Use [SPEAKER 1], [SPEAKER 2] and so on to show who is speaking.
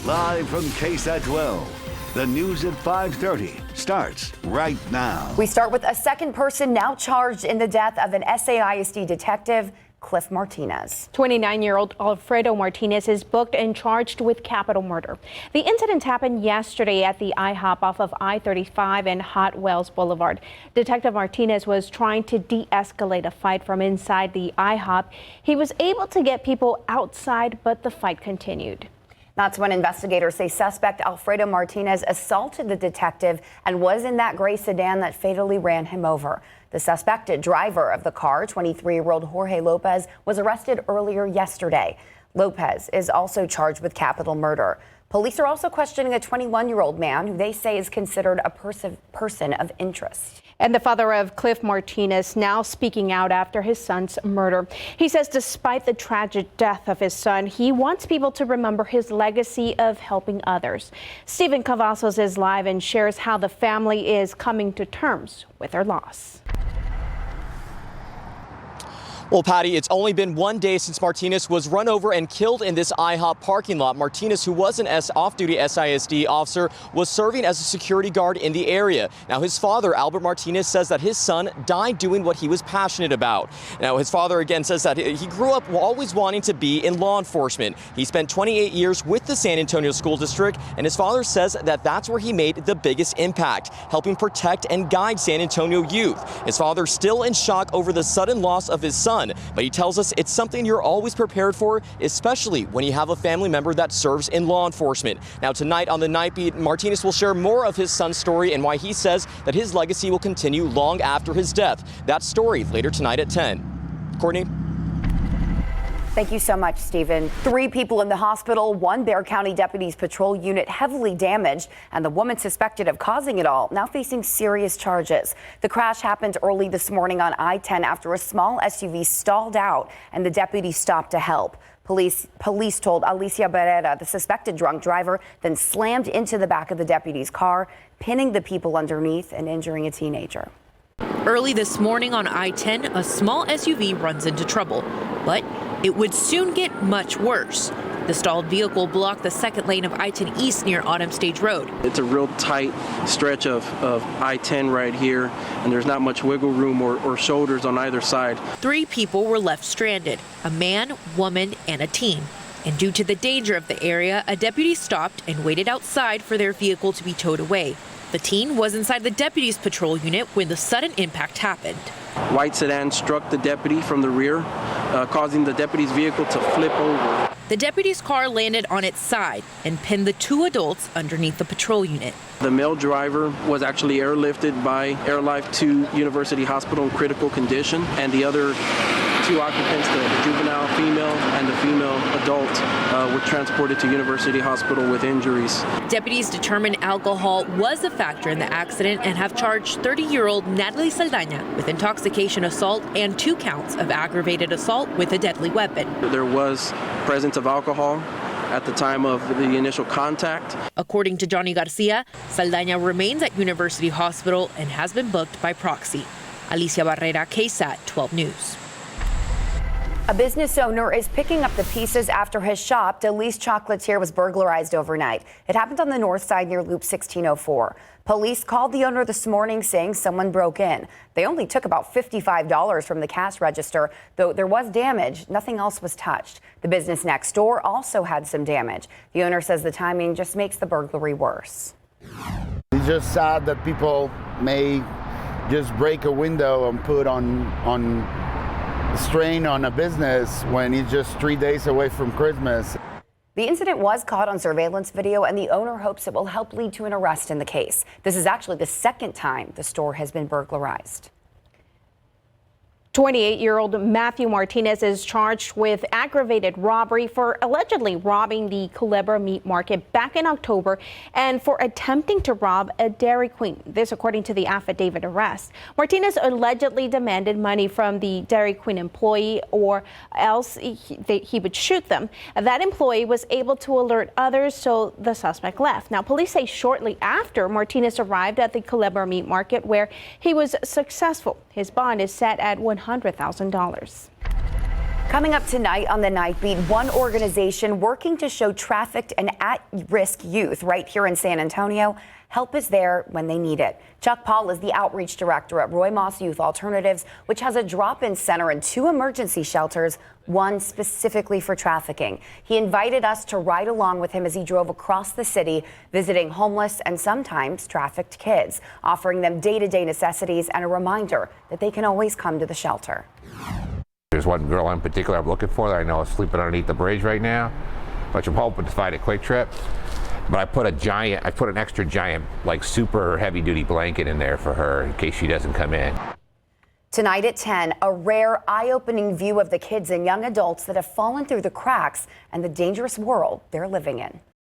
[SPEAKER 1] Live from KSAT12, the news at 5:30 starts right now.
[SPEAKER 2] We start with a second person now charged in the death of an SAISD detective, Cliff Martinez.
[SPEAKER 3] 29-year-old Alfredo Martinez is booked and charged with capital murder. The incident happened yesterday at the IHOP off of I-35 and Hot Wells Boulevard. Detective Martinez was trying to de-escalate a fight from inside the IHOP. He was able to get people outside, but the fight continued.
[SPEAKER 2] That's when investigators say suspect Alfredo Martinez assaulted the detective and was in that gray sedan that fatally ran him over. The suspected driver of the car, 23-year-old Jorge Lopez, was arrested earlier yesterday. Lopez is also charged with capital murder. Police are also questioning a 21-year-old man who they say is considered a person of interest.
[SPEAKER 3] And the father of Cliff Martinez now speaking out after his son's murder. He says despite the tragic death of his son, he wants people to remember his legacy of helping others. Stephen Cavazos is live and shares how the family is coming to terms with their loss.
[SPEAKER 4] Well, Patty, it's only been one day since Martinez was run over and killed in this IHOP parking lot. Martinez, who was an off-duty SISD officer, was serving as a security guard in the area. Now, his father, Albert Martinez, says that his son died doing what he was passionate about. Now, his father again says that he grew up always wanting to be in law enforcement. He spent 28 years with the San Antonio School District, and his father says that that's where he made the biggest impact, helping protect and guide San Antonio youth. His father still in shock over the sudden loss of his son. But he tells us it's something you're always prepared for, especially when you have a family member that serves in law enforcement. Now, tonight on the Night Beat, Martinez will share more of his son's story and why he says that his legacy will continue long after his death. That story later tonight at 10. Courtney?
[SPEAKER 2] Thank you so much, Stephen. 3 people in the hospital, 1 Bexar County Deputy's patrol unit heavily damaged, and the woman suspected of causing it all now facing serious charges. The crash happened early this morning on I-10 after a small SUV stalled out and the deputy stopped to help. Police told Alicia Barrera, the suspected drunk driver, then slammed into the back of the deputy's car, pinning the people underneath and injuring a teenager.
[SPEAKER 5] Early this morning on I-10, a small SUV runs into trouble, but it would soon get much worse. The stalled vehicle blocked the second lane of I-10 East near Autumn Stage Road.
[SPEAKER 6] It's a real tight stretch of I-10 right here, and there's not much wiggle room or shoulders on either side. 3
[SPEAKER 5] people were left stranded, a man, woman, and a teen. And due to the danger of the area, a deputy stopped and waited outside for their vehicle to be towed away. The teen was inside the deputy's patrol unit when the sudden impact happened.
[SPEAKER 6] White sedan struck the deputy from the rear, causing the deputy's vehicle to flip over.
[SPEAKER 5] The deputy's car landed on its side and pinned the 2 adults underneath the patrol unit.
[SPEAKER 6] The male driver was actually airlifted by AirLife to University Hospital in critical condition, and the other 2 occupants, the juvenile female and the female adult, were transported to University Hospital with injuries.
[SPEAKER 5] Deputies determined alcohol was a factor in the accident and have charged 30-year-old Natalie Saldaña with intoxication assault and 2 counts of aggravated assault with a deadly weapon.
[SPEAKER 6] There was presence of alcohol at the time of the initial contact.
[SPEAKER 5] According to Johnny Garcia, Saldaña remains at University Hospital and has been booked by proxy. Alicia Barrera, KSAT 12 News.
[SPEAKER 2] A business owner is picking up the pieces after his shop, Delise Chocolatier, was burglarized overnight. It happened on the north side near Loop 1604. Police called the owner this morning saying someone broke in. They only took about $55 from the cash register, though there was damage. Nothing else was touched. The business next door also had some damage. The owner says the timing just makes the burglary worse.
[SPEAKER 7] It's just sad that people may just break a window and put on strain on a business when it's just 3 days away from Christmas.
[SPEAKER 2] The incident was caught on surveillance video, and the owner hopes it will help lead to an arrest in the case. This is actually the second time the store has been burglarized.
[SPEAKER 3] 28-year-old Matthew Martinez is charged with aggravated robbery for allegedly robbing the Culebra Meat Market back in October and for attempting to rob a Dairy Queen. This according to the affidavit arrest. Martinez allegedly demanded money from the Dairy Queen employee or else he would shoot them. That employee was able to alert others, so the suspect left. Now, police say shortly after Martinez arrived at the Culebra Meat Market where he was successful. His bond is set at $100,000.
[SPEAKER 2] Coming up tonight on the Night Beat, one organization working to show trafficked and at-risk youth right here in San Antonio help is there when they need it. Chuck Paul is the outreach director at Roy Moss Youth Alternatives, which has a drop-in center and 2 emergency shelters, one specifically for trafficking. He invited us to ride along with him as he drove across the city, visiting homeless and sometimes trafficked kids, offering them day-to-day necessities and a reminder that they can always come to the shelter.
[SPEAKER 8] There's one girl in particular I'm looking for that I know is sleeping underneath the bridge right now, which I'm hoping to find a quick trip. But I put an extra giant, like super heavy duty blanket in there for her in case she doesn't come in.
[SPEAKER 2] Tonight at 10, a rare, eye-opening view of the kids and young adults that have fallen through the cracks and the dangerous world they're living in.